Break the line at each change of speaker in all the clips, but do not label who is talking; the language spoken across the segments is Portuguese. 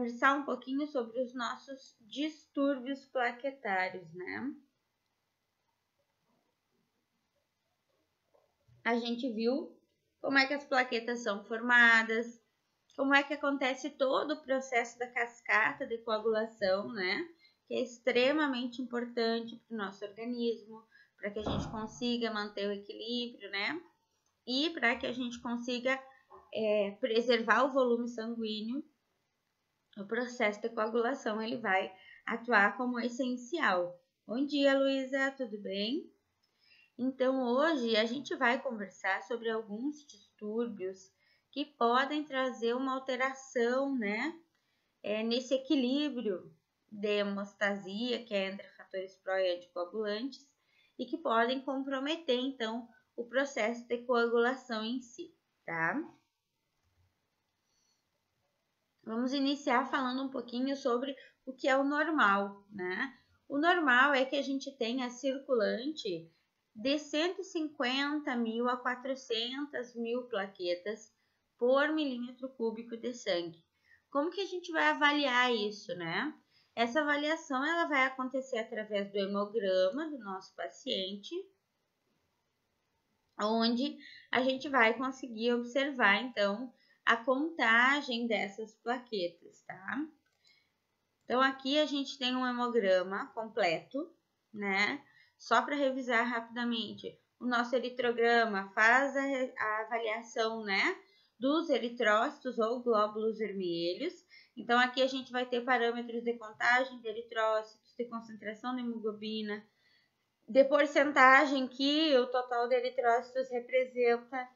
conversar um pouquinho sobre os nossos distúrbios plaquetários, né? A gente viu como é que as plaquetas são formadas, como é que acontece todo o processo da cascata de coagulação, né? Que é extremamente importante para o nosso organismo, para que a gente consiga manter o equilíbrio, né? E para que a gente consiga preservar o volume sanguíneo. O processo de coagulação ele vai atuar como essencial. Bom dia, Luísa, tudo bem? Então, hoje a gente vai conversar sobre alguns distúrbios que podem trazer uma alteração, né, nesse equilíbrio de hemostasia, que é entre fatores pró e anticoagulantes, e que podem comprometer, então, o processo de coagulação em si, tá? Vamos iniciar falando um pouquinho sobre o que é o normal, né? O normal é que a gente tenha circulante de 150 mil a 400 mil plaquetas por milímetro cúbico de sangue. Como que a gente vai avaliar isso, né? Essa avaliação ela vai acontecer através do hemograma do nosso paciente, onde a gente vai conseguir observar, então, a contagem dessas plaquetas, tá? Então, aqui a gente tem um hemograma completo, né? Só para revisar rapidamente, o nosso eritrograma faz a avaliação, né? Dos eritrócitos ou glóbulos vermelhos. Então, aqui a gente vai ter parâmetros de contagem de eritrócitos, de concentração de hemoglobina, de porcentagem que o total de eritrócitos representa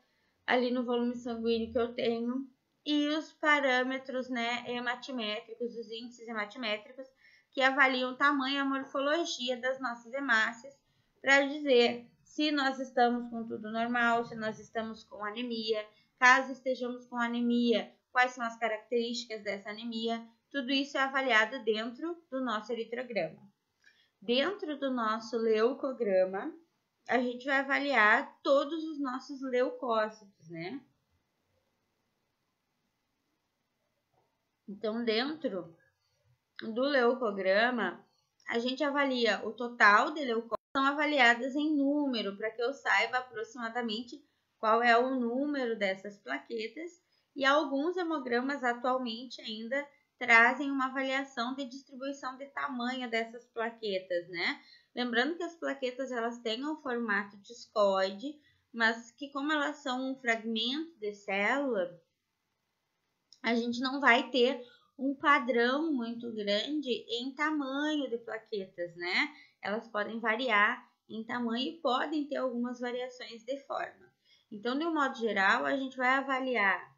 ali no volume sanguíneo que eu tenho, e os parâmetros, né, hematimétricos, os índices hematimétricos, que avaliam o tamanho e a morfologia das nossas hemácias, para dizer se nós estamos com tudo normal, se nós estamos com anemia, caso estejamos com anemia, quais são as características dessa anemia, tudo isso é avaliado dentro do nosso eritrograma. Dentro do nosso leucograma, a gente vai avaliar todos os nossos leucócitos, né? Então, dentro do leucograma, a gente avalia o total de leucócitos, são avaliadas em número, para que eu saiba aproximadamente qual é o número dessas plaquetas, e alguns hemogramas atualmente ainda trazem uma avaliação de distribuição de tamanho dessas plaquetas, né? Lembrando que as plaquetas elas têm um formato discoide, mas que como elas são um fragmento de célula, a gente não vai ter um padrão muito grande em tamanho de plaquetas, né? Elas podem variar em tamanho e podem ter algumas variações de forma. Então, de um modo geral, a gente vai avaliar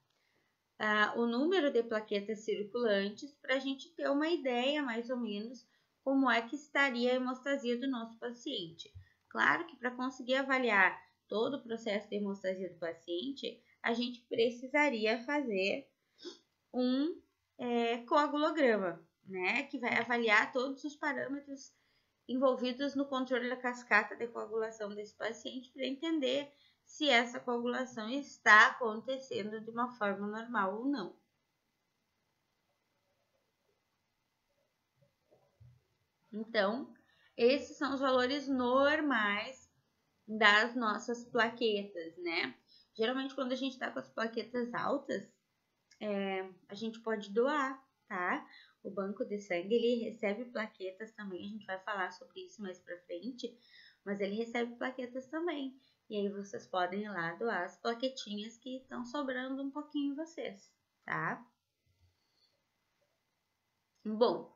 o número de plaquetas circulantes para a gente ter uma ideia mais ou menos como é que estaria a hemostasia do nosso paciente. Claro que para conseguir avaliar todo o processo de hemostasia do paciente, a gente precisaria fazer um coagulograma, né, que vai avaliar todos os parâmetros envolvidos no controle da cascata de coagulação desse paciente para entender se essa coagulação está acontecendo de uma forma normal ou não. Então, esses são os valores normais das nossas plaquetas, né? Geralmente, quando a gente está com as plaquetas altas, a gente pode doar, tá? O banco de sangue, ele recebe plaquetas também, a gente vai falar sobre isso mais pra frente, mas ele recebe plaquetas também. E aí vocês podem ir lá doar as plaquetinhas que estão sobrando um pouquinho em vocês, tá? Bom,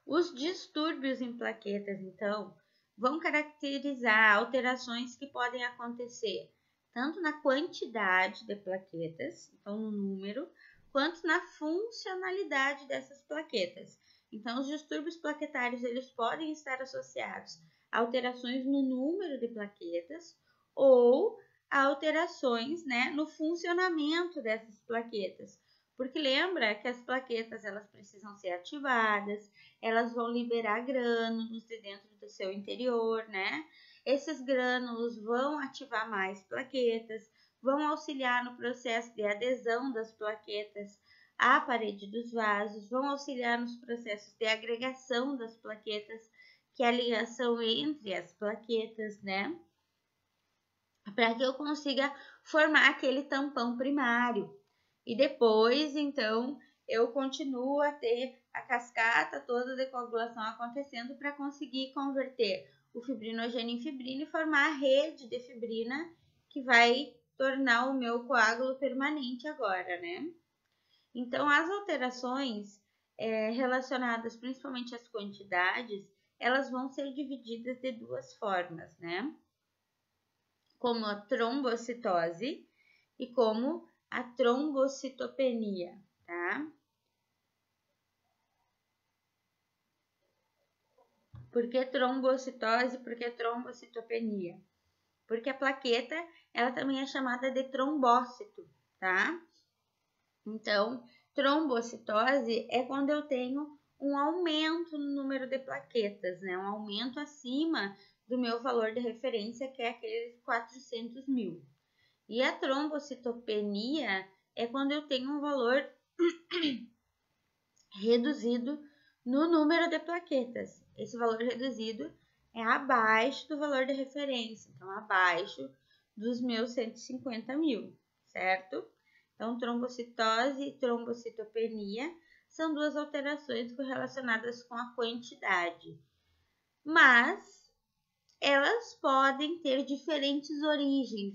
os distúrbios em plaquetas, então, vão caracterizar alterações que podem acontecer tanto na quantidade de plaquetas, então no número, quanto na funcionalidade dessas plaquetas. Então, os distúrbios plaquetários eles podem estar associados a alterações no número de plaquetas ou a alterações, né, no funcionamento dessas plaquetas. Porque lembra que as plaquetas elas precisam ser ativadas, elas vão liberar grânulos de dentro do seu interior, né? Esses grânulos vão ativar mais plaquetas, vão auxiliar no processo de adesão das plaquetas à parede dos vasos, vão auxiliar nos processos de agregação das plaquetas, que é a ligação entre as plaquetas, né? Para que eu consiga formar aquele tampão primário. E depois, então, eu continuo a ter a cascata toda de coagulação acontecendo para conseguir converter o fibrinogênio em fibrina e formar a rede de fibrina que vai tornar o meu coágulo permanente agora, né? Então, as alterações relacionadas principalmente às quantidades, elas vão ser divididas de duas formas, né? Como a trombocitose e como a trombocitopenia, tá? Por que trombocitose? Por que trombocitopenia? Porque a plaqueta, ela também é chamada de trombócito, tá? Então, trombocitose é quando eu tenho um aumento no número de plaquetas, né? Um aumento acima do meu valor de referência, que é aqueles 400 mil. E a trombocitopenia é quando eu tenho um valor reduzido no número de plaquetas. Esse valor reduzido é abaixo do valor de referência, então abaixo dos meus 150 mil, certo? Então, trombocitose e trombocitopenia são duas alterações correlacionadas com a quantidade, mas elas podem ter diferentes origens.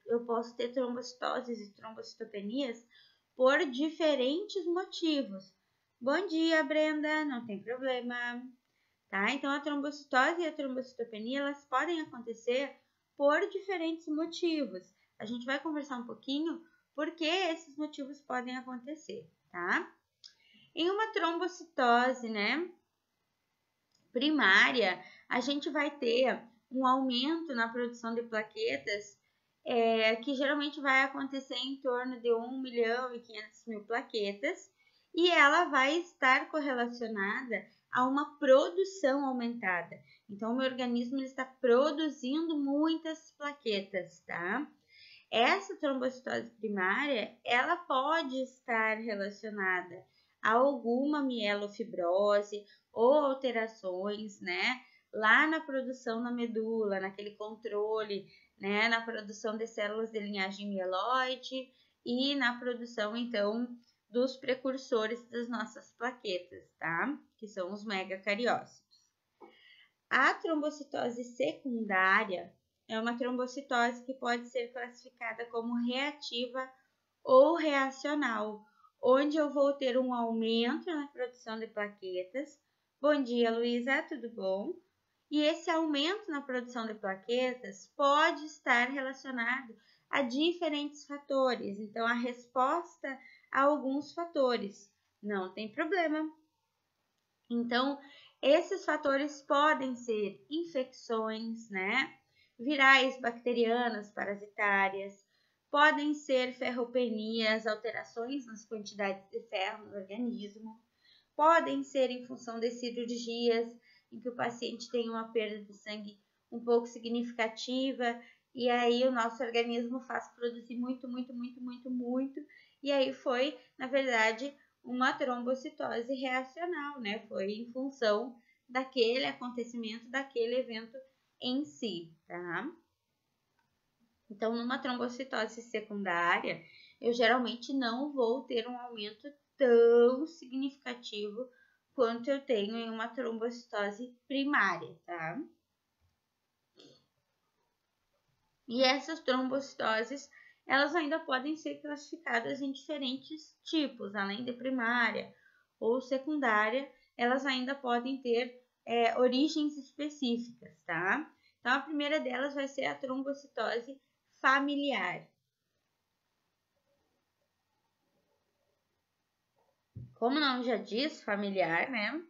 Eu posso ter trombocitoses e trombocitopenias por diferentes motivos. Bom dia, Brenda, não tem problema, tá? Então, a trombocitose e a trombocitopenia, elas podem acontecer por diferentes motivos. A gente vai conversar um pouquinho por que esses motivos podem acontecer, tá? Em uma trombocitose, né, primária, a gente vai ter um aumento na produção de plaquetas, que geralmente vai acontecer em torno de 1.500.000 plaquetas, e ela vai estar correlacionada a uma produção aumentada. Então, o meu organismo ele está produzindo muitas plaquetas, tá? Essa trombocitose primária, ela pode estar relacionada a alguma mielofibrose ou alterações, né, lá na produção na medula, naquele controle, né, na produção de células de linhagem mieloide e na produção, então, dos precursores das nossas plaquetas, tá? Que são os megacariócitos. A trombocitose secundária é uma trombocitose que pode ser classificada como reativa ou reacional, onde eu vou ter um aumento na produção de plaquetas. Bom dia, Luísa, tudo bom? E esse aumento na produção de plaquetas pode estar relacionado a diferentes fatores. Então, a resposta a alguns fatores não tem problema. Então, esses fatores podem ser infecções, né? Virais, bacterianas, parasitárias, podem ser ferropenias, alterações nas quantidades de ferro no organismo, podem ser em função de cirurgias em que o paciente tem uma perda de sangue um pouco significativa e aí o nosso organismo faz produzir muito, e aí foi, na verdade, uma trombocitose reacional, né? Foi em função daquele acontecimento, daquele evento em si, tá? Então, numa trombocitose secundária, eu geralmente não vou ter um aumento tão significativo quanto eu tenho em uma trombocitose primária, tá? E essas trombocitoses, elas ainda podem ser classificadas em diferentes tipos, além de primária ou secundária, elas ainda podem ter origens específicas, tá? Então, a primeira delas vai ser a trombocitose familiar. Como o nome já diz, familiar, né?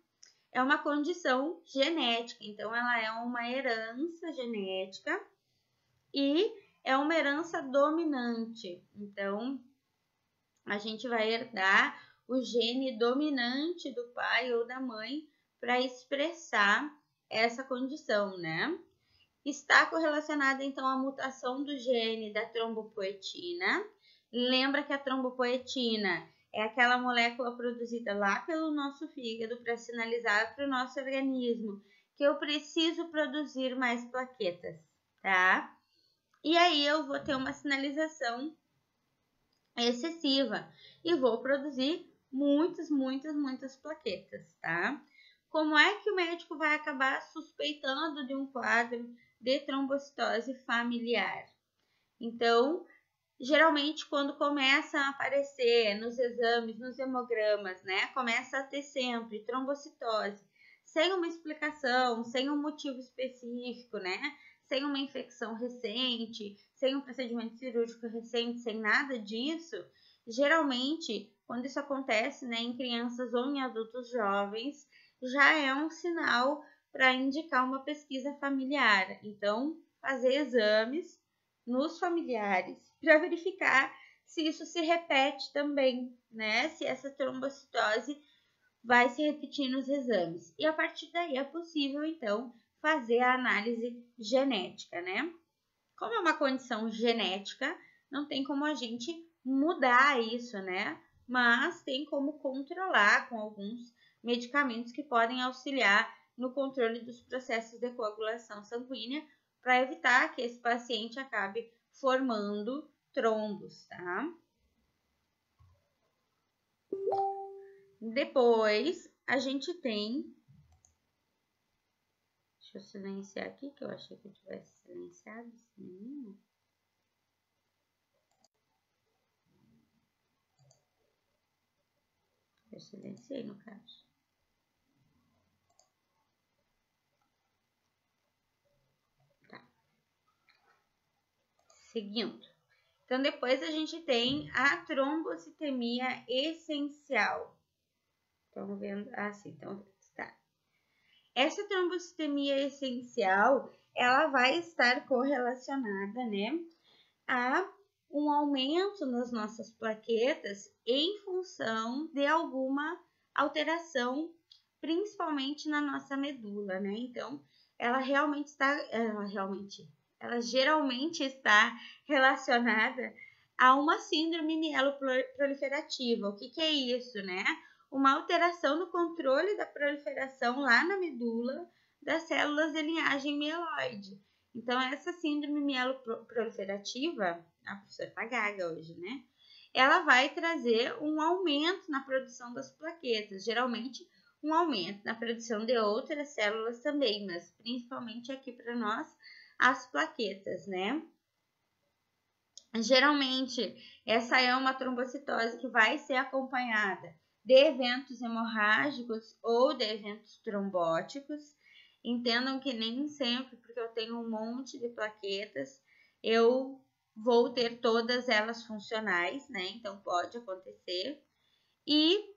É uma condição genética, então ela é uma herança genética e é uma herança dominante. Então, a gente vai herdar o gene dominante do pai ou da mãe para expressar essa condição, né? Está correlacionada, então, à mutação do gene da trombopoetina. Lembra que a trombopoetina é aquela molécula produzida lá pelo nosso fígado para sinalizar para o nosso organismo que eu preciso produzir mais plaquetas, tá? E aí eu vou ter uma sinalização excessiva e vou produzir muitas plaquetas, tá? Como é que o médico vai acabar suspeitando de um quadro de trombocitose familiar? Então, geralmente quando começa a aparecer nos exames, nos hemogramas, né? Começa a ter sempre trombocitose, sem uma explicação, sem um motivo específico, né? Sem uma infecção recente, sem um procedimento cirúrgico recente, sem nada disso. Geralmente, quando isso acontece, né, em crianças ou em adultos jovens, já é um sinal para indicar uma pesquisa familiar. Então, fazer exames nos familiares para verificar se isso se repete também, né? Se essa trombocitose vai se repetir nos exames. E a partir daí é possível, então, fazer a análise genética, né? Como é uma condição genética, não tem como a gente mudar isso, né? Mas tem como controlar com alguns medicamentos que podem auxiliar no controle dos processos de coagulação sanguínea para evitar que esse paciente acabe formando trombos, tá? Depois, a gente tem... Deixa eu silenciar aqui, que eu achei que eu tivesse silenciado esse menino. Eu silenciei, no caso. Tá. Seguindo. Então, depois a gente tem a trombocitemia essencial. Estão vendo? Ah, sim, então tá. Essa trombocitemia essencial, ela vai estar correlacionada, né, a um aumento nas nossas plaquetas em função de alguma alteração, principalmente na nossa medula, né? Então, ela geralmente está relacionada a uma síndrome mieloproliferativa. O que é isso, né? Uma alteração no controle da proliferação lá na medula das células de linhagem mieloide. Então, essa síndrome mieloproliferativa, a professora tá gaga hoje, né? Ela vai trazer um aumento na produção das plaquetas, geralmente um aumento na produção de outras células também, mas principalmente aqui para nós, as plaquetas, né? Geralmente, essa é uma trombocitose que vai ser acompanhada de eventos hemorrágicos ou de eventos trombóticos. Entendam que nem sempre, porque eu tenho um monte de plaquetas, eu vou ter todas elas funcionais, né? Então, pode acontecer. E,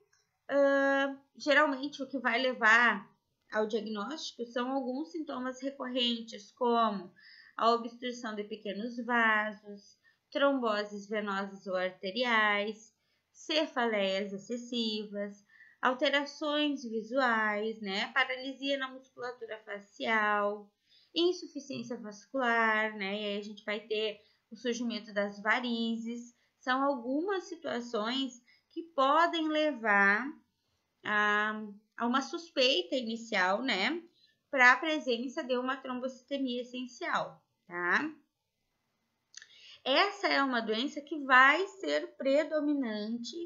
geralmente, o que vai levar ao diagnóstico são alguns sintomas recorrentes, como a obstrução de pequenos vasos, tromboses venosas ou arteriais, cefaleias excessivas, alterações visuais, né? Paralisia na musculatura facial, insuficiência vascular, né? E aí a gente vai ter o surgimento das varizes. São algumas situações que podem levar a uma suspeita inicial, né? Para a presença de uma trombocitemia essencial, tá? Essa é uma doença que vai ser predominante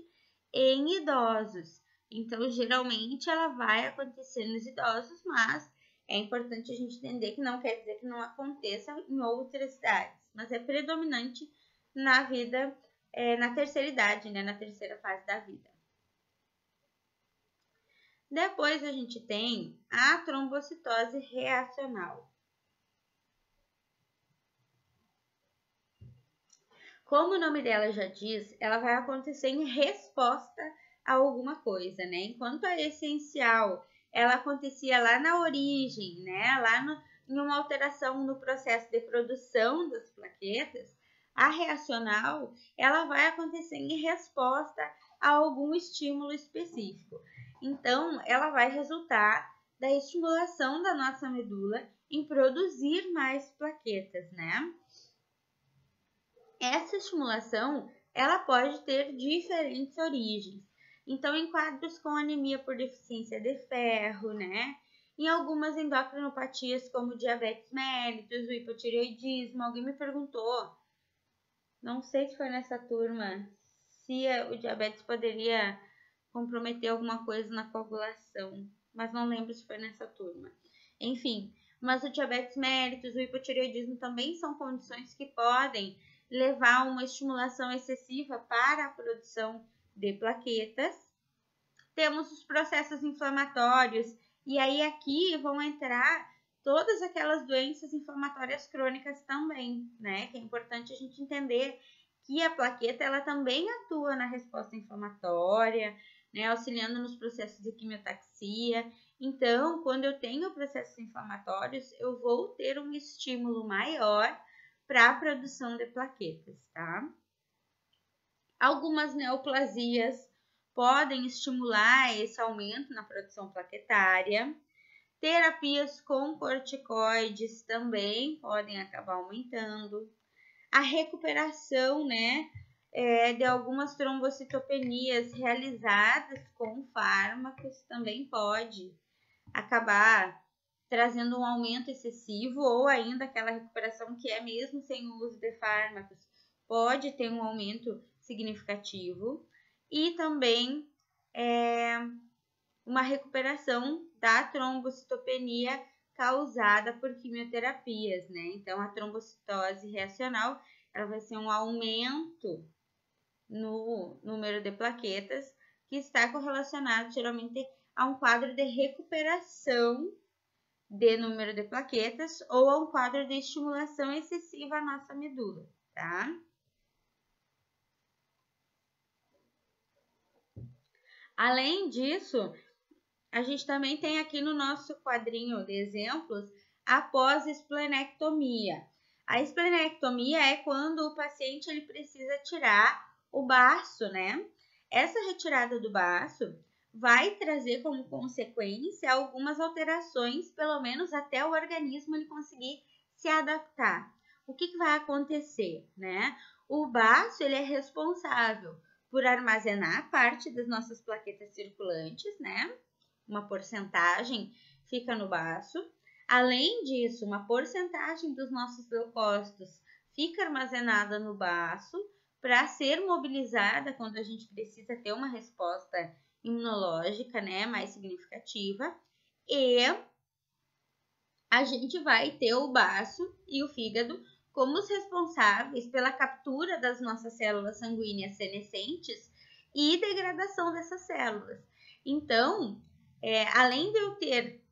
em idosos. Então, geralmente, ela vai acontecer nos idosos, mas é importante a gente entender que não quer dizer que não aconteça em outras idades, mas é predominante na vida, na terceira idade, né? Na terceira fase da vida. Depois, a gente tem a trombocitose reacional. Como o nome dela já diz, ela vai acontecer em resposta a alguma coisa, né? Enquanto a essencial, ela acontecia lá na origem, né? Em uma alteração no processo de produção das plaquetas, a reacional, ela vai acontecer em resposta a algum estímulo específico. Então, ela vai resultar da estimulação da nossa medula em produzir mais plaquetas, né? Essa estimulação ela pode ter diferentes origens. Então, em quadros com anemia por deficiência de ferro, né? Em algumas endocrinopatias, como diabetes mellitus, o hipotireoidismo. Alguém me perguntou, não sei se foi nessa turma, se o diabetes poderia comprometer alguma coisa na coagulação, mas não lembro se foi nessa turma. Enfim, mas o diabetes mellitus, o hipotireoidismo também são condições que podem levar a uma estimulação excessiva para a produção de plaquetas. Temos os processos inflamatórios, e aí aqui vão entrar todas aquelas doenças inflamatórias crônicas também, né? Que é importante a gente entender que a plaqueta ela também atua na resposta inflamatória, né? Auxiliando nos processos de quimiotaxia. Então, quando eu tenho processos inflamatórios, eu vou ter um estímulo maior para a produção de plaquetas, tá? Algumas neoplasias podem estimular esse aumento na produção plaquetária. Terapias com corticoides também podem acabar aumentando. A recuperação, né, de algumas trombocitopenias realizadas com fármacos também pode acabar trazendo um aumento excessivo, ou ainda aquela recuperação que é mesmo sem o uso de fármacos, pode ter um aumento significativo. E também uma recuperação da trombocitopenia causada por quimioterapias, né? Então, a trombocitose reacional, ela vai ser um aumento no número de plaquetas, que está correlacionado geralmente a um quadro de recuperação de número de plaquetas ou a um quadro de estimulação excessiva à nossa medula, tá? Além disso, a gente também tem aqui no nosso quadrinho de exemplos a pós-esplenectomia. A esplenectomia é quando o paciente ele precisa tirar o baço, né? Essa retirada do baço vai trazer como consequência algumas alterações, pelo menos até o organismo ele conseguir se adaptar. O que vai acontecer, né? O baço ele é responsável por armazenar parte das nossas plaquetas circulantes, né? Uma porcentagem fica no baço. Além disso, uma porcentagem dos nossos leucócitos fica armazenada no baço para ser mobilizada quando a gente precisa ter uma resposta imunológica, né, mais significativa. E a gente vai ter o baço e o fígado como os responsáveis pela captura das nossas células sanguíneas senescentes e degradação dessas células. Então, além de eu ter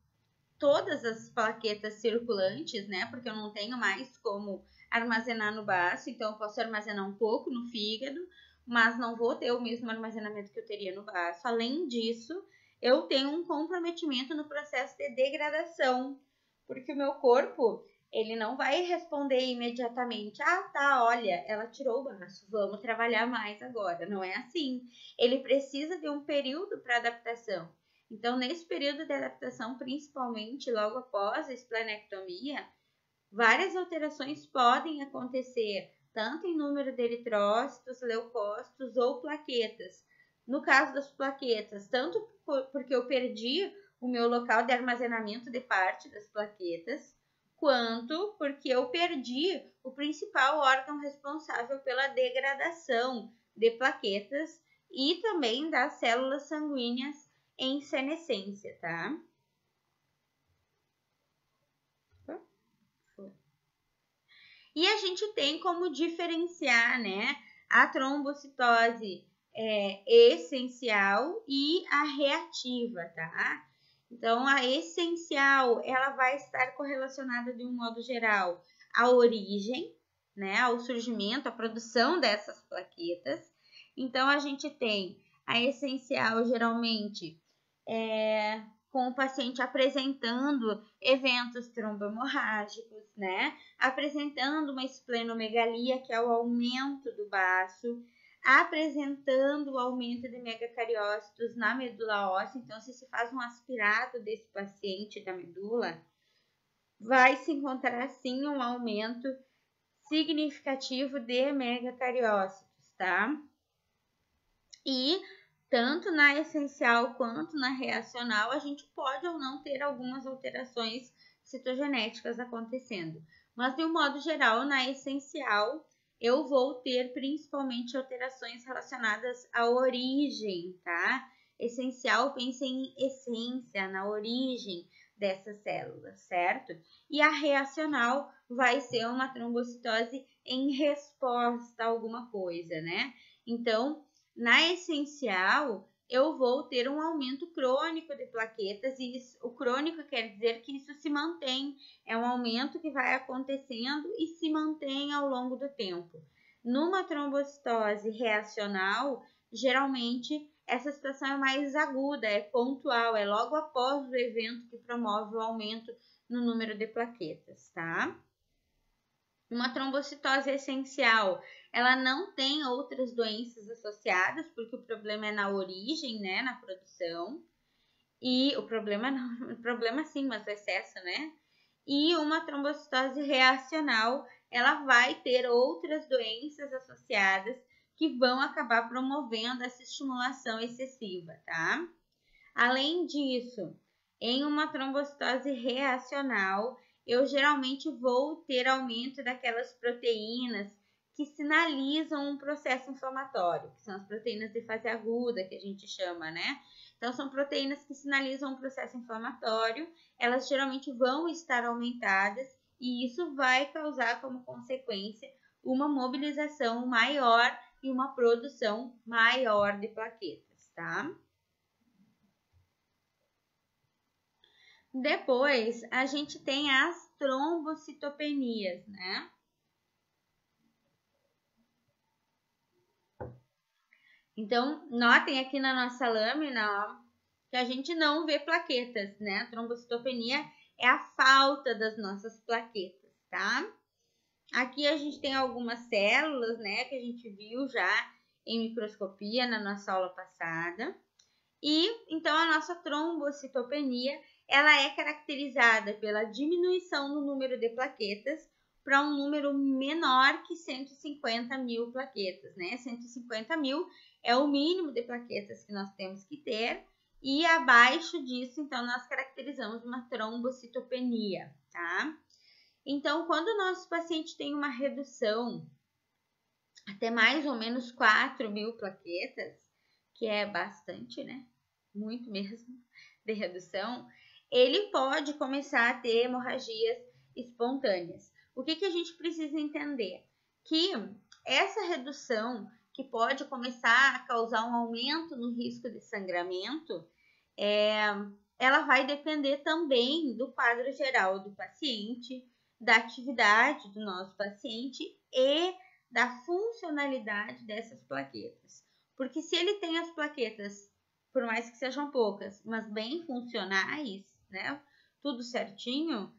todas as plaquetas circulantes, né? Porque eu não tenho mais como armazenar no baço, então eu posso armazenar um pouco no fígado, mas não vou ter o mesmo armazenamento que eu teria no baço. Além disso, eu tenho um comprometimento no processo de degradação, porque o meu corpo, ele não vai responder imediatamente, tá, olha, ela tirou o baço, vamos trabalhar mais agora. Não é assim. Ele precisa de um período para adaptação. Então, nesse período de adaptação, principalmente logo após a esplenectomia, várias alterações podem acontecer, tanto em número de eritrócitos, leucócitos ou plaquetas. No caso das plaquetas, tanto porque eu perdi o meu local de armazenamento de parte das plaquetas, quanto porque eu perdi o principal órgão responsável pela degradação de plaquetas e também das células sanguíneas em senescência, tá? E a gente tem como diferenciar, né, a trombocitose essencial e a reativa, tá? Então, a essencial, ela vai estar correlacionada de um modo geral à origem, né, ao surgimento, à produção dessas plaquetas. Então, a gente tem a essencial, geralmente, com o paciente apresentando eventos trombohemorrágicos, né? Apresentando uma esplenomegalia, que é o aumento do baço, apresentando o aumento de megacariócitos na medula óssea. Então, se faz um aspirado desse paciente da medula, vai se encontrar sim um aumento significativo de megacariócitos, tá? E tanto na essencial quanto na reacional, a gente pode ou não ter algumas alterações citogenéticas acontecendo. Mas, de um modo geral, na essencial, eu vou ter principalmente alterações relacionadas à origem, tá? Essencial, pensa em essência, na origem dessas células, certo? E a reacional vai ser uma trombocitose em resposta a alguma coisa, né? Então, na essencial, eu vou ter um aumento crônico de plaquetas, e o crônico quer dizer que isso se mantém, é um aumento que vai acontecendo e se mantém ao longo do tempo. Numa trombocitose reacional, geralmente essa situação é mais aguda, é pontual, é logo após o evento que promove o aumento no número de plaquetas, tá? Uma trombocitose essencial, ela não tem outras doenças associadas, porque o problema é na origem, né, na produção. E o problema não, o problema sim, mas o excesso, né? E uma trombocitose reacional, ela vai ter outras doenças associadas que vão acabar promovendo essa estimulação excessiva, tá? Além disso, em uma trombocitose reacional, eu geralmente vou ter aumento daquelas proteínas que sinalizam um processo inflamatório, que são as proteínas de fase aguda, que a gente chama, né? Então, são proteínas que sinalizam um processo inflamatório, elas geralmente vão estar aumentadas e isso vai causar como consequência uma mobilização maior e uma produção maior de plaquetas, tá? Depois, a gente tem as trombocitopenias, né? Então, notem aqui na nossa lâmina, ó, que a gente não vê plaquetas, né? A trombocitopenia é a falta das nossas plaquetas, tá? Aqui a gente tem algumas células, né, que a gente viu já em microscopia na nossa aula passada. E, então, a nossa trombocitopenia, ela é caracterizada pela diminuição no número de plaquetas para um número menor que 150 mil plaquetas, né? 150 mil é o mínimo de plaquetas que nós temos que ter, e abaixo disso, então, nós caracterizamos uma trombocitopenia, tá? Então, quando o nosso paciente tem uma redução até mais ou menos 4 mil plaquetas, que é bastante, né? Muito mesmo, de redução, ele pode começar a ter hemorragias espontâneas. O que a gente precisa entender? Que essa redução, que pode começar a causar um aumento no risco de sangramento, ela vai depender também do quadro geral do paciente, da atividade do nosso paciente e da funcionalidade dessas plaquetas. Porque se ele tem as plaquetas, por mais que sejam poucas, mas bem funcionais, né, tudo certinho,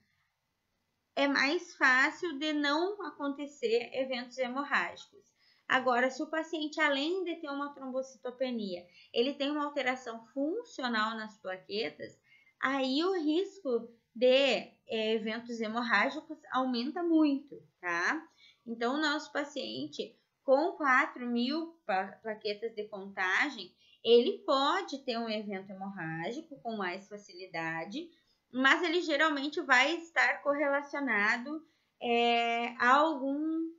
é mais fácil de não acontecer eventos hemorrágicos. Agora, se o paciente, além de ter uma trombocitopenia, ele tem uma alteração funcional nas plaquetas, aí o risco de eventos hemorrágicos aumenta muito, tá? Então, o nosso paciente com 4 mil plaquetas de contagem, ele pode ter um evento hemorrágico com mais facilidade, mas ele geralmente vai estar correlacionado a algum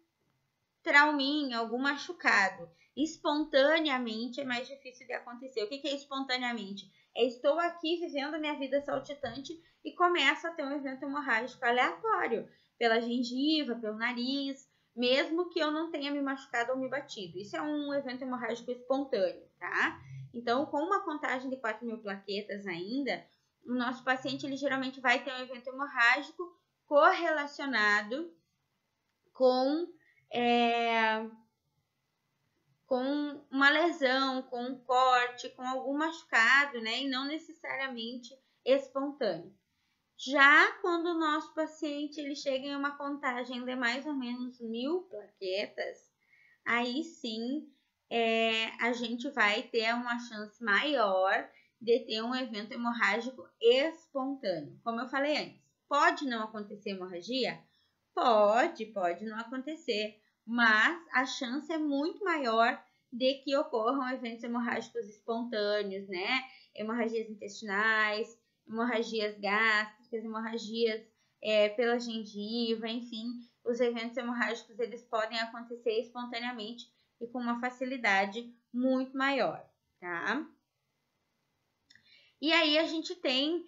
trauminha, algum machucado. Espontaneamente é mais difícil de acontecer. O que é espontaneamente? Estou aqui vivendo a minha vida saltitante e começo a ter um evento hemorrágico aleatório, pela gengiva, pelo nariz, mesmo que eu não tenha me machucado ou me batido. Isso é um evento hemorrágico espontâneo, tá? Então, com uma contagem de 4 mil plaquetas ainda, o nosso paciente ele geralmente vai ter um evento hemorrágico correlacionado com uma lesão, com um corte, com algum machucado, né? E não necessariamente espontâneo. Já quando o nosso paciente ele chega em uma contagem de mais ou menos 1000 plaquetas, aí sim a gente vai ter uma chance maior de ter um evento hemorrágico espontâneo. Como eu falei antes, pode não acontecer hemorragia? Pode não acontecer. mas a chance é muito maior de que ocorram eventos hemorrágicos espontâneos, né? Hemorragias intestinais, hemorragias gástricas, hemorragias pela gengiva, enfim, os eventos hemorrágicos eles podem acontecer espontaneamente e com uma facilidade muito maior, tá? E aí a gente tem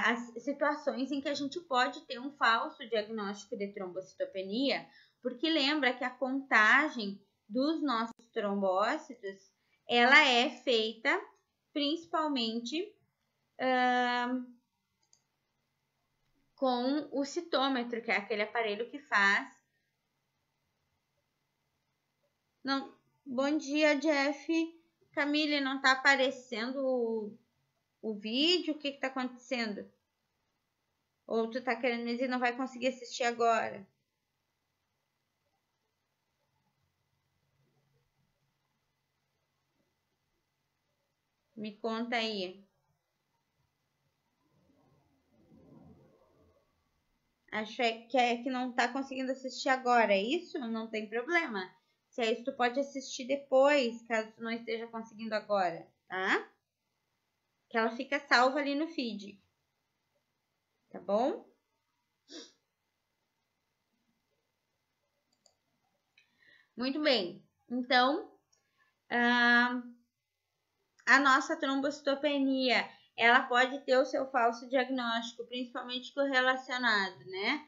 as situações em que a gente pode ter um falso diagnóstico de trombocitopenia, porque lembra que a contagem dos nossos trombócitos, ela é feita principalmente com o citômetro, que é aquele aparelho que faz... Não, bom dia, Jeff. Camille, não tá aparecendo o vídeo? O que tá acontecendo? Ou tu tá querendo dizer que não vai conseguir assistir agora? Me conta aí. Acho que não tá conseguindo assistir agora, é isso? Não tem problema. Se é isso, tu pode assistir depois, caso tu não esteja conseguindo agora, tá? Que ela fica salva ali no feed. Tá bom? Muito bem. Então, a nossa trombocitopenia, ela pode ter o seu falso diagnóstico, principalmente correlacionado, né?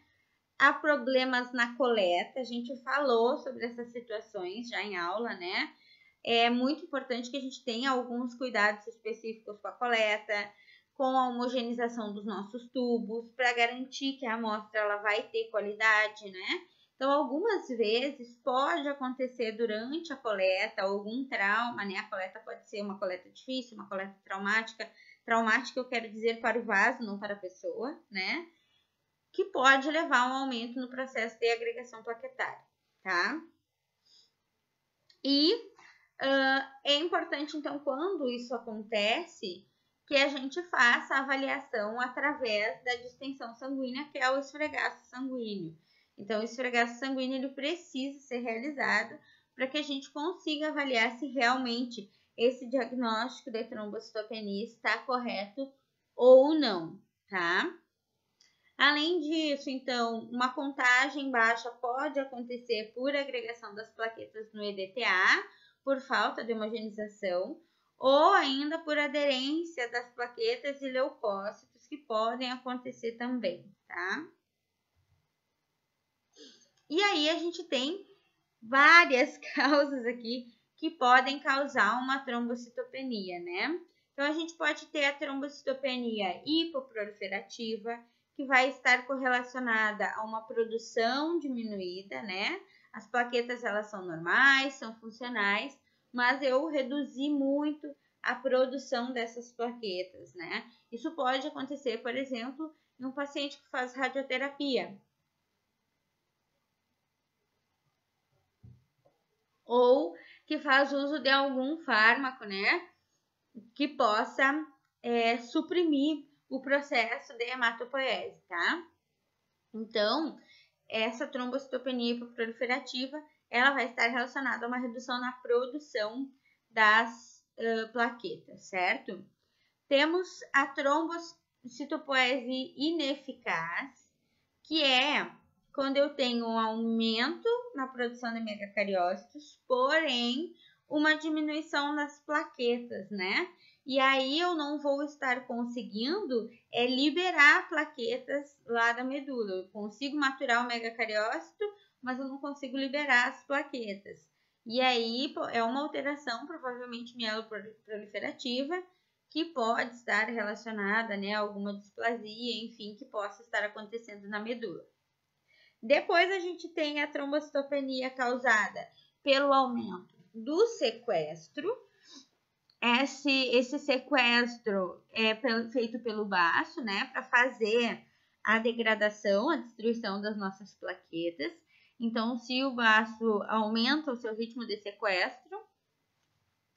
Há problemas na coleta, a gente falou sobre essas situações já em aula, né? É muito importante que a gente tenha alguns cuidados específicos com a coleta, com a homogeneização dos nossos tubos, para garantir que a amostra ela vai ter qualidade, né? Então, algumas vezes pode acontecer durante a coleta algum trauma, né? A coleta pode ser uma coleta difícil, uma coleta traumática. Traumática eu quero dizer para o vaso, não para a pessoa, né? Que pode levar a um aumento no processo de agregação plaquetária, tá? E é importante, então, quando isso acontece, que a gente faça a avaliação através da distensão sanguínea, que é o esfregaço sanguíneo. Então, o esfregaço sanguíneo ele precisa ser realizado para que a gente consiga avaliar se realmente esse diagnóstico de trombocitopenia está correto ou não, tá? Além disso, então, uma contagem baixa pode acontecer por agregação das plaquetas no EDTA, por falta de homogeneização, ou ainda por aderência das plaquetas e leucócitos, que podem acontecer também, tá? E aí a gente tem várias causas aqui que podem causar uma trombocitopenia, né? Então, a gente pode ter a trombocitopenia hipoproliferativa, que vai estar correlacionada a uma produção diminuída, né? As plaquetas, elas são normais, são funcionais, mas eu reduzi muito a produção dessas plaquetas, né? Isso pode acontecer, por exemplo, em um paciente que faz radioterapia, ou que faz uso de algum fármaco, né, que possa suprimir o processo de hematopoese, tá? Então, essa trombocitopenia hipoproliferativa, ela vai estar relacionada a uma redução na produção das plaquetas, certo? Temos a trombocitopoese ineficaz, que é quando eu tenho um aumento na produção de megacariócitos, porém uma diminuição nas plaquetas, né? E aí eu não vou estar conseguindo liberar plaquetas lá da medula. Eu consigo maturar o megacariócito, mas eu não consigo liberar as plaquetas. E aí é uma alteração provavelmente mieloproliferativa, que pode estar relacionada, né, a alguma displasia, enfim, que possa estar acontecendo na medula. Depois a gente tem a trombocitopenia causada pelo aumento do sequestro. Esse sequestro é feito pelo baço, né, para fazer a degradação, a destruição das nossas plaquetas. Então, se o baço aumenta o seu ritmo de sequestro,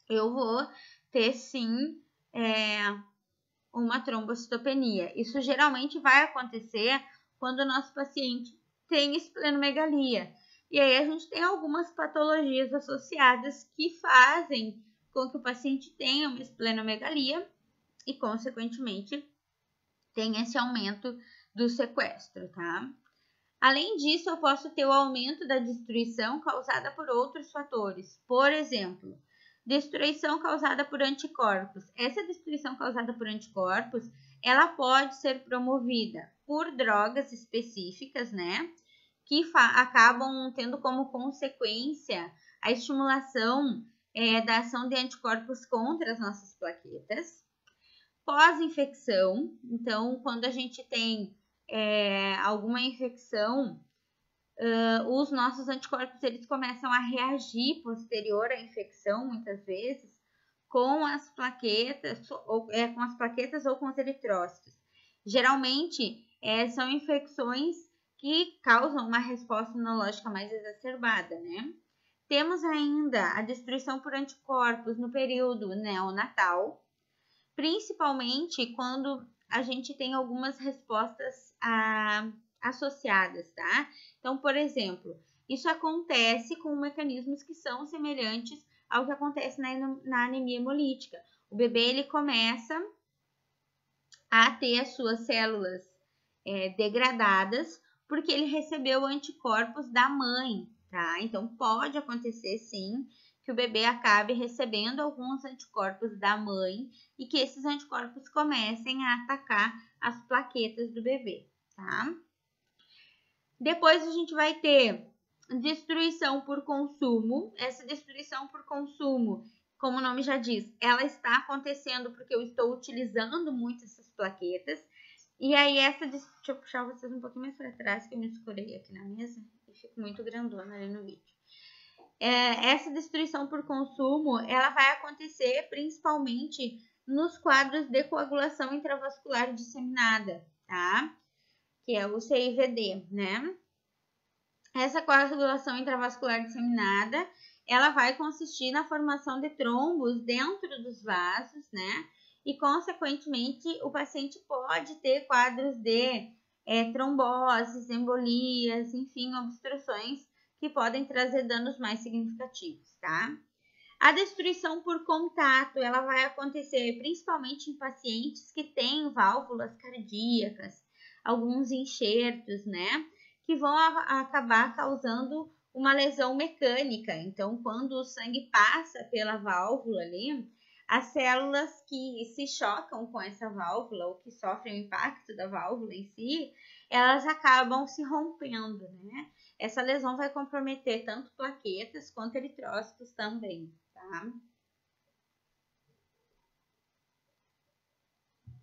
eu vou ter sim uma trombocitopenia. Isso geralmente vai acontecer quando o nosso paciente tem esplenomegalia. E aí a gente tem algumas patologias associadas que fazem com que o paciente tenha uma esplenomegalia e, consequentemente, tenha esse aumento do sequestro, tá? Além disso, eu posso ter o aumento da destruição causada por outros fatores. Por exemplo, destruição causada por anticorpos. Essa destruição causada por anticorpos, ela pode ser promovida por drogas específicas, né? Que acabam tendo como consequência a estimulação da ação de anticorpos contra as nossas plaquetas. Pós-infecção, então, quando a gente tem alguma infecção, os nossos anticorpos eles começam a reagir posterior à infecção, muitas vezes, com as plaquetas, ou com os eritrócitos. Geralmente, são infecções que causam uma resposta imunológica mais exacerbada, né? Temos ainda a destruição por anticorpos no período neonatal, principalmente quando a gente tem algumas respostas associadas, tá? Então, por exemplo, isso acontece com mecanismos que são semelhantes ao que acontece na anemia hemolítica. O bebê ele começa a ter as suas células degradadas porque ele recebeu anticorpos da mãe, tá? Então, pode acontecer sim que o bebê acabe recebendo alguns anticorpos da mãe e que esses anticorpos comecem a atacar as plaquetas do bebê, tá? Depois a gente vai ter destruição por consumo. Essa destruição por consumo, como o nome já diz, ela está acontecendo porque eu estou utilizando muito essas plaquetas. E aí deixa eu puxar vocês um pouquinho mais para trás, que eu me escorei aqui na mesa e fico muito grandona ali no vídeo. Essa destruição por consumo, ela vai acontecer principalmente nos quadros de coagulação intravascular disseminada, tá? Que é o CIVD, né? Essa coagulação intravascular disseminada, ela vai consistir na formação de trombos dentro dos vasos, né? E, consequentemente, o paciente pode ter quadros de tromboses, embolias, enfim, obstruções que podem trazer danos mais significativos, tá? A destruição por contato, ela vai acontecer principalmente em pacientes que têm válvulas cardíacas, alguns enxertos, né? Que vão acabar causando uma lesão mecânica. Então, quando o sangue passa pela válvula ali, as células que se chocam com essa válvula ou que sofrem o impacto da válvula em si, elas acabam se rompendo, né? Essa lesão vai comprometer tanto plaquetas quanto eritrócitos também, tá?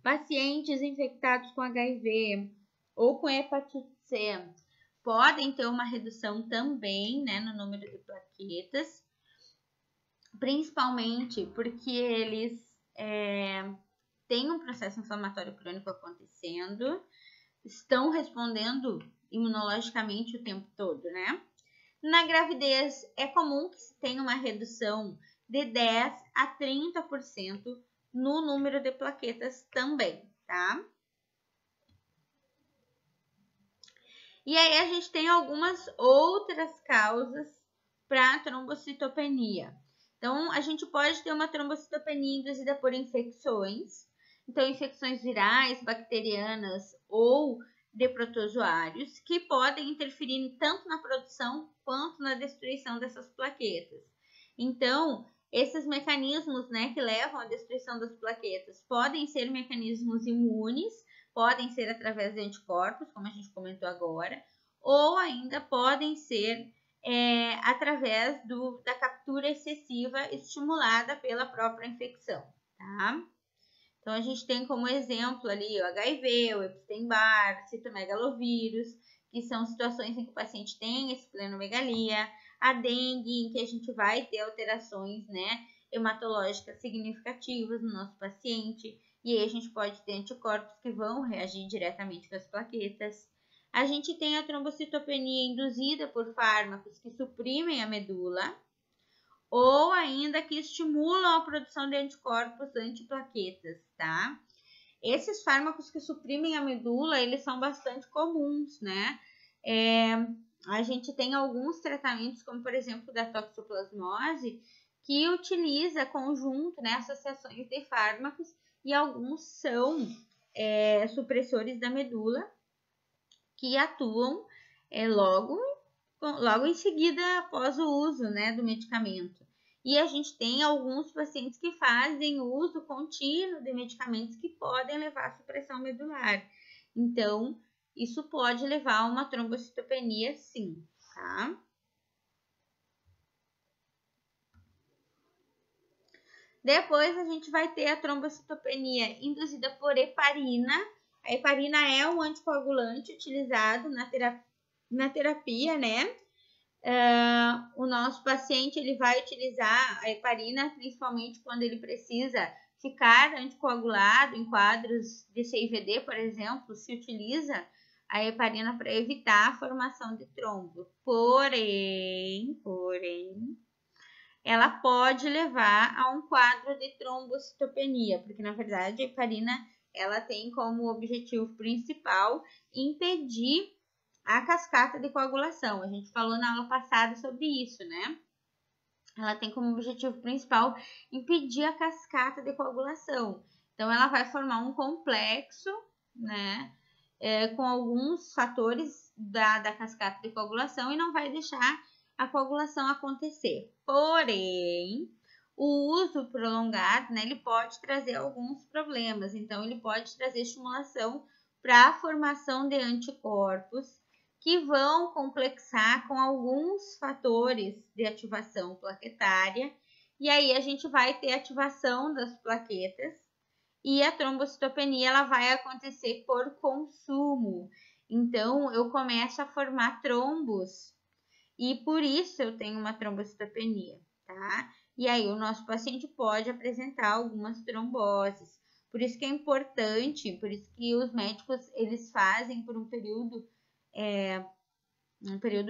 Pacientes infectados com HIV ou com hepatite C podem ter uma redução também, né, no número de plaquetas, principalmente porque eles têm um processo inflamatório crônico acontecendo, estão respondendo imunologicamente o tempo todo, né? Na gravidez, é comum que se tenha uma redução de 10 a 30% no número de plaquetas também, tá? E aí a gente tem algumas outras causas para trombocitopenia. Então, a gente pode ter uma trombocitopenia induzida por infecções. Então, infecções virais, bacterianas ou de protozoários, que podem interferir tanto na produção quanto na destruição dessas plaquetas. Então, esses mecanismos, né, que levam à destruição das plaquetas podem ser mecanismos imunes, podem ser através de anticorpos, como a gente comentou agora, ou ainda podem ser através da captura excessiva estimulada pela própria infecção, tá? Então, a gente tem como exemplo ali o HIV, o Epstein-Barr, citomegalovírus, que são situações em que o paciente tem esplenomegalia, a dengue, em que a gente vai ter alterações, né, hematológicas significativas no nosso paciente, e aí a gente pode ter anticorpos que vão reagir diretamente com as plaquetas. A gente tem a trombocitopenia induzida por fármacos que suprimem a medula, ou ainda que estimulam a produção de anticorpos antiplaquetas, tá? Esses fármacos que suprimem a medula, eles são bastante comuns, né? a gente tem alguns tratamentos, como por exemplo da toxoplasmose, que utiliza conjunto, né, associações de fármacos, e alguns são supressores da medula, que atuam logo em seguida após o uso, né, do medicamento. E a gente tem alguns pacientes que fazem uso contínuo de medicamentos que podem levar à supressão medular. Então, isso pode levar a uma trombocitopenia, sim, tá? Depois a gente vai ter a trombocitopenia induzida por heparina. A heparina é um anticoagulante utilizado na terapia, né? O nosso paciente ele vai utilizar a heparina principalmente quando ele precisa ficar anticoagulado em quadros de CIVD, por exemplo, se utiliza a heparina para evitar a formação de trombo. Porém, ela pode levar a um quadro de trombocitopenia, porque na verdade a heparina ela tem como objetivo principal impedir a cascata de coagulação. A gente falou na aula passada sobre isso, né? Ela tem como objetivo principal impedir a cascata de coagulação. Então, ela vai formar um complexo, né? Com alguns fatores da cascata de coagulação e não vai deixar a coagulação acontecer. Porém, o uso prolongado, né, ele pode trazer alguns problemas. Então, ele pode trazer estimulação para a formação de anticorpos que vão complexar com alguns fatores de ativação plaquetária. E aí, a gente vai ter ativação das plaquetas e a trombocitopenia ela vai acontecer por consumo. Então, eu começo a formar trombos e por isso eu tenho uma trombocitopenia, tá? E aí, o nosso paciente pode apresentar algumas tromboses. Por isso que é importante, por isso que os médicos, eles fazem por um período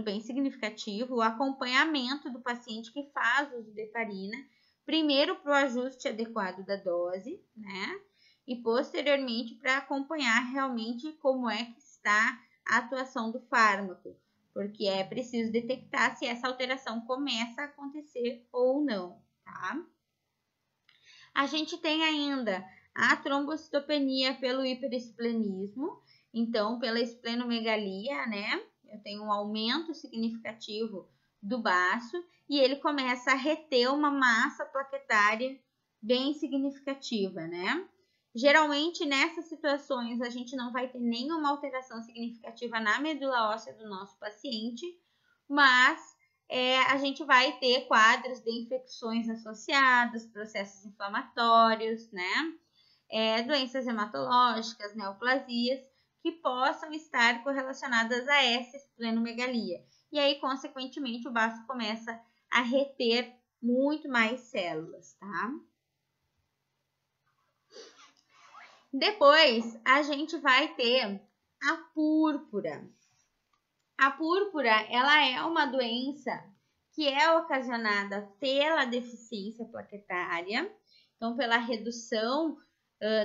bem significativo, o acompanhamento do paciente que faz uso de heparina, primeiro para o ajuste adequado da dose, né? E posteriormente para acompanhar realmente como é que está a atuação do fármaco, porque é preciso detectar se essa alteração começa a acontecer ou não, tá? A gente tem ainda a trombocitopenia pelo hiperesplenismo, então pela esplenomegalia, né? Eu tenho um aumento significativo do baço e ele começa a reter uma massa plaquetária bem significativa, né? Geralmente, nessas situações, a gente não vai ter nenhuma alteração significativa na medula óssea do nosso paciente, mas a gente vai ter quadros de infecções associadas, processos inflamatórios, né? Doenças hematológicas, neoplasias, que possam estar correlacionadas a essa esplenomegalia. E aí, consequentemente, o baço começa a reter muito mais células, tá? Depois, a gente vai ter a púrpura. A púrpura, ela é uma doença que é ocasionada pela deficiência plaquetária, então pela redução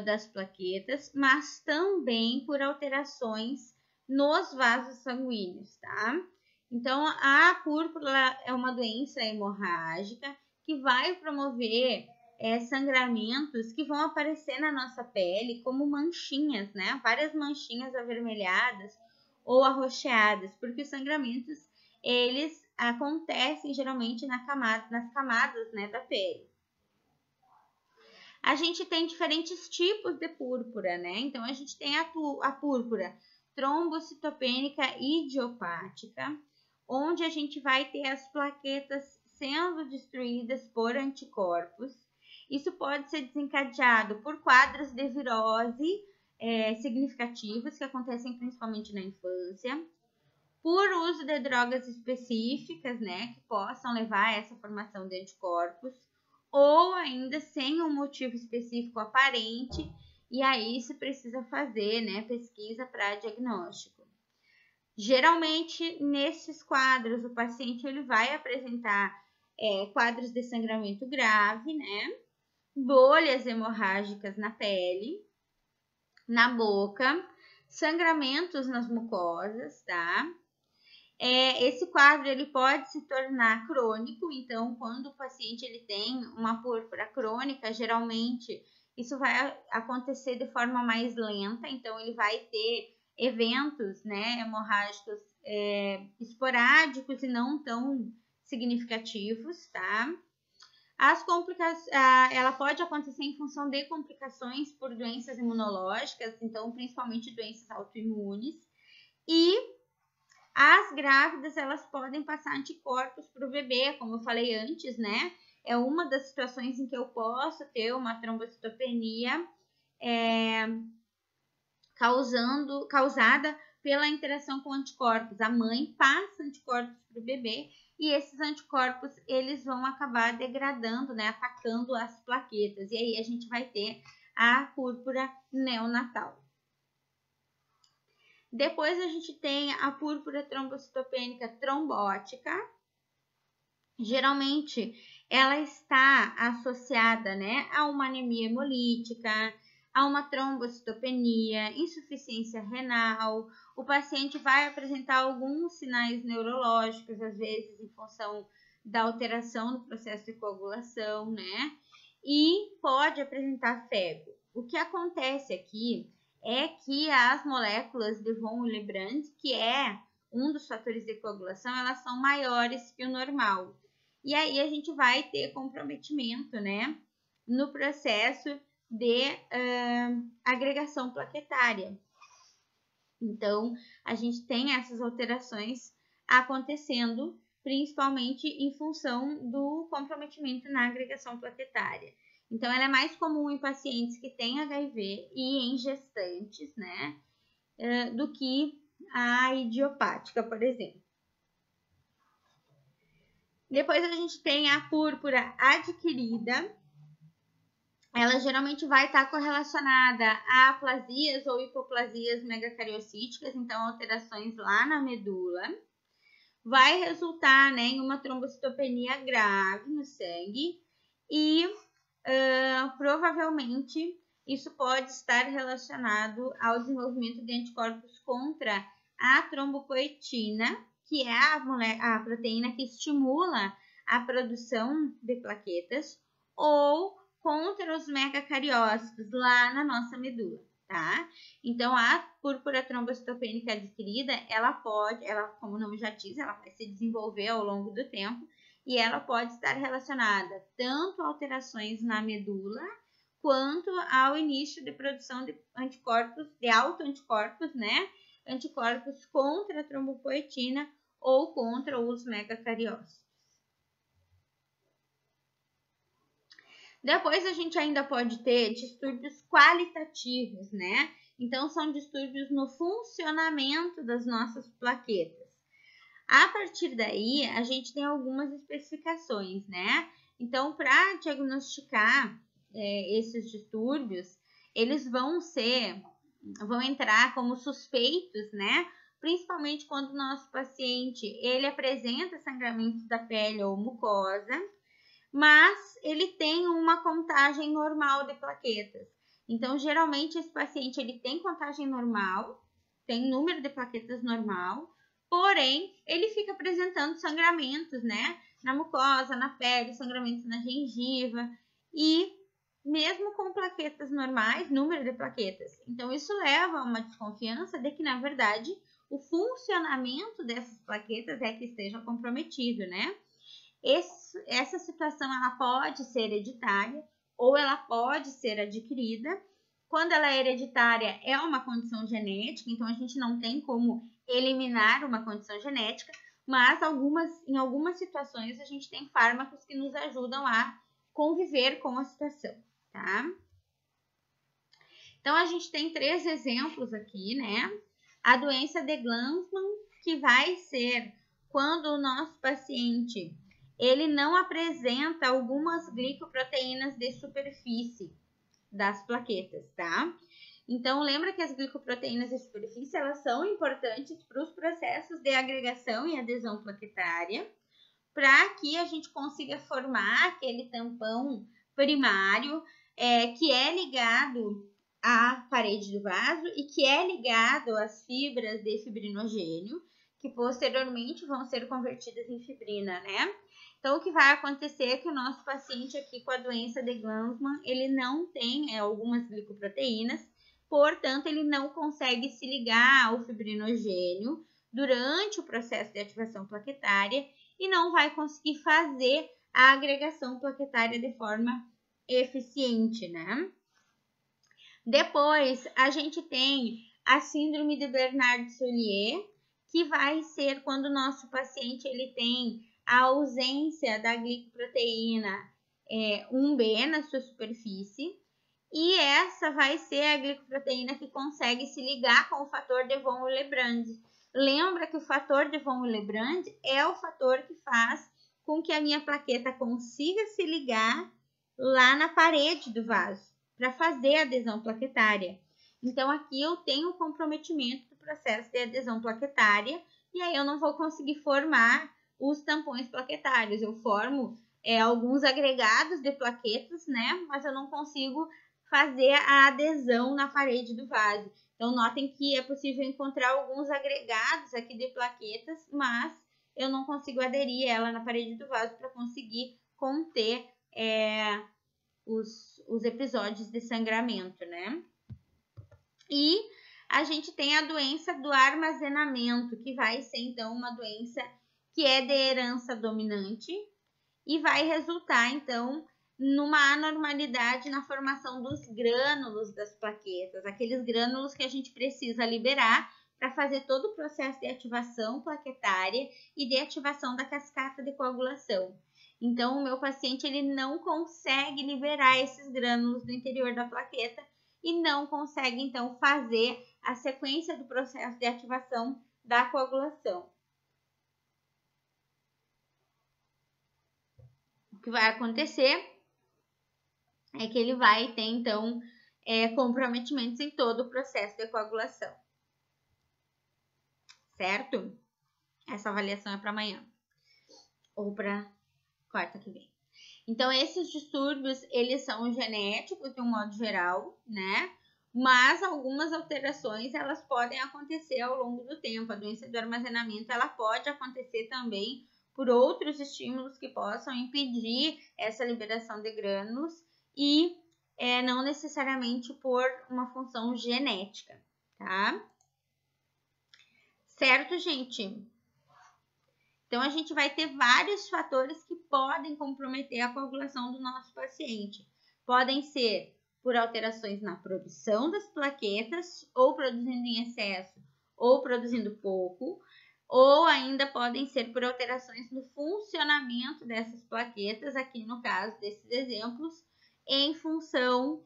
das plaquetas, mas também por alterações nos vasos sanguíneos, tá? Então, a púrpura é uma doença hemorrágica que vai promover sangramentos que vão aparecer na nossa pele como manchinhas, né? Várias manchinhas avermelhadas ou arroxeadas, porque os sangramentos, eles acontecem geralmente nas camadas, né, da pele. A gente tem diferentes tipos de púrpura, né? Então, a gente tem a púrpura trombocitopênica idiopática, onde a gente vai ter as plaquetas sendo destruídas por anticorpos. Isso pode ser desencadeado por quadros de virose significativos, que acontecem principalmente na infância, por uso de drogas específicas, né, que possam levar a essa formação de anticorpos, ou ainda sem um motivo específico aparente, e aí se precisa fazer, né, pesquisa para diagnóstico. Geralmente, nesses quadros, o paciente ele vai apresentar quadros de sangramento grave, né, bolhas hemorrágicas na pele, na boca, sangramentos nas mucosas, tá? Esse quadro ele pode se tornar crônico, então quando o paciente ele tem uma púrpura crônica, geralmente isso vai acontecer de forma mais lenta, então ele vai ter eventos, né, hemorrágicos esporádicos e não tão significativos, tá? Ela pode acontecer em função de complicações por doenças imunológicas, então principalmente doenças autoimunes, e as grávidas elas podem passar anticorpos para o bebê, como eu falei antes, né? É uma das situações em que eu posso ter uma trombocitopenia causada pela interação com anticorpos. A mãe passa anticorpos para o bebê e esses anticorpos eles vão acabar degradando, né, atacando as plaquetas. E aí a gente vai ter a púrpura neonatal. Depois a gente tem a púrpura trombocitopênica trombótica. Geralmente ela está associada, né, a uma anemia hemolítica, a uma trombocitopenia, insuficiência renal. O paciente vai apresentar alguns sinais neurológicos, às vezes em função da alteração no processo de coagulação, né? E pode apresentar febre. O que acontece aqui é que as moléculas de von Willebrand, que é um dos fatores de coagulação, elas são maiores que o normal. E aí a gente vai ter comprometimento, né, no processo de agregação plaquetária. Então, a gente tem essas alterações acontecendo, principalmente em função do comprometimento na agregação plaquetária. Então, ela é mais comum em pacientes que têm HIV e em gestantes, né, do que a idiopática, por exemplo. Depois a gente tem a púrpura adquirida. Ela geralmente vai estar correlacionada a aplasias ou hipoplasias megacariocíticas, então alterações lá na medula. Vai resultar, né, em uma trombocitopenia grave no sangue e provavelmente isso pode estar relacionado ao desenvolvimento de anticorpos contra a trombopoetina, que é a proteína que estimula a produção de plaquetas, ou contra os megacariócitos lá na nossa medula, tá? Então, a púrpura trombocitopênica adquirida, ela, como o nome já diz, ela vai se desenvolver ao longo do tempo e ela pode estar relacionada tanto a alterações na medula, quanto ao início de produção de anticorpos, de autoanticorpos, né? Anticorpos contra a trombopoetina ou contra os megacariócitos. Depois a gente ainda pode ter distúrbios qualitativos, né? Então, são distúrbios no funcionamento das nossas plaquetas. A partir daí, a gente tem algumas especificações, né? Então, para diagnosticar esses distúrbios, eles vão entrar como suspeitos, né? Principalmente quando o nosso paciente, ele apresenta sangramentos da pele ou mucosa, mas ele tem uma contagem normal de plaquetas. Então, geralmente, esse paciente ele tem contagem normal, tem número de plaquetas normal, porém, ele fica apresentando sangramentos, né? Na mucosa, na pele, sangramentos na gengiva e mesmo com plaquetas normais, número de plaquetas. Então, isso leva a uma desconfiança de que, na verdade, o funcionamento dessas plaquetas é que esteja comprometido, né? Essa situação ela pode ser hereditária ou ela pode ser adquirida. Quando ela é hereditária, é uma condição genética, então a gente não tem como eliminar uma condição genética, mas em algumas situações a gente tem fármacos que nos ajudam a conviver com a situação, tá? Então a gente tem 3 exemplos aqui, né? A doença de Glanzmann, que vai ser quando o nosso paciente ele não apresenta algumas glicoproteínas de superfície das plaquetas, tá? Então, lembra que as glicoproteínas de superfície, elas são importantes para os processos de agregação e adesão plaquetária, para que a gente consiga formar aquele tampão primário que é ligado à parede do vaso e que é ligado às fibras de fibrinogênio, que posteriormente vão ser convertidas em fibrina, né? Então, o que vai acontecer é que o nosso paciente aqui com a doença de Glanzmann, ele não tem algumas glicoproteínas, portanto, ele não consegue se ligar ao fibrinogênio durante o processo de ativação plaquetária e não vai conseguir fazer a agregação plaquetária de forma eficiente, né? Depois, a gente tem a síndrome de Bernard-Soulier, que vai ser quando o nosso paciente ele tem a ausência da glicoproteína 1B na sua superfície, e essa vai ser a glicoproteína que consegue se ligar com o fator de von Willebrand. Lembra que o fator de von Willebrand é o fator que faz com que a minha plaqueta consiga se ligar lá na parede do vaso, para fazer a adesão plaquetária. Então, aqui eu tenho o comprometimento do processo de adesão plaquetária, e aí eu não vou conseguir formar os tampões plaquetários. Eu formo alguns agregados de plaquetas, né? Mas eu não consigo fazer a adesão na parede do vaso. Então, notem que é possível encontrar alguns agregados aqui de plaquetas, mas eu não consigo aderir ela na parede do vaso para conseguir conter os episódios de sangramento, né? E a gente tem a doença do armazenamento, que vai ser, então, uma doença que é de herança dominante e vai resultar, então, numa anormalidade na formação dos grânulos das plaquetas, aqueles grânulos que a gente precisa liberar para fazer todo o processo de ativação plaquetária e de ativação da cascata de coagulação. Então, o meu paciente ele não consegue liberar esses grânulos do interior da plaqueta e não consegue, então, fazer a sequência do processo de ativação da coagulação. O que vai acontecer é que ele vai ter, então, comprometimentos em todo o processo de coagulação. Certo? Essa avaliação é para amanhã. Ou para quarta que vem. Então, esses distúrbios, eles são genéticos de um modo geral, né? Mas algumas alterações, elas podem acontecer ao longo do tempo. A doença do armazenamento, ela pode acontecer também por outros estímulos que possam impedir essa liberação de grânulos e não necessariamente por uma função genética, tá? Certo, gente? Então, a gente vai ter vários fatores que podem comprometer a coagulação do nosso paciente. Podem ser por alterações na produção das plaquetas, ou produzindo em excesso, ou produzindo pouco, ou ainda podem ser por alterações no funcionamento dessas plaquetas, aqui no caso desses exemplos, em função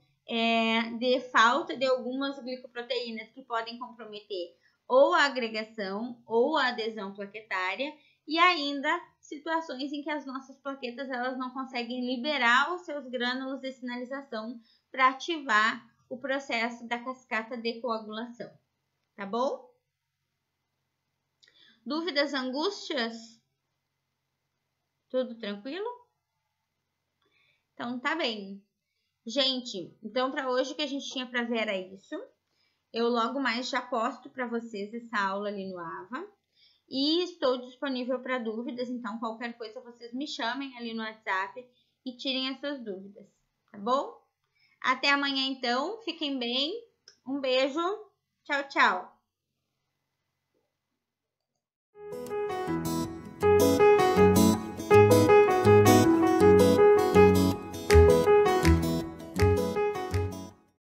de falta de algumas glicoproteínas que podem comprometer ou a agregação ou a adesão plaquetária, e ainda situações em que as nossas plaquetas elas não conseguem liberar os seus grânulos de sinalização para ativar o processo da cascata de coagulação, tá bom? Dúvidas, angústias? Tudo tranquilo? Então tá bem. Gente, então para hoje o que a gente tinha para ver era isso. Eu logo mais já posto para vocês essa aula ali no AVA. E estou disponível para dúvidas, então qualquer coisa vocês me chamem ali no WhatsApp e tirem as suas dúvidas, tá bom? Até amanhã então, fiquem bem, um beijo, tchau, tchau!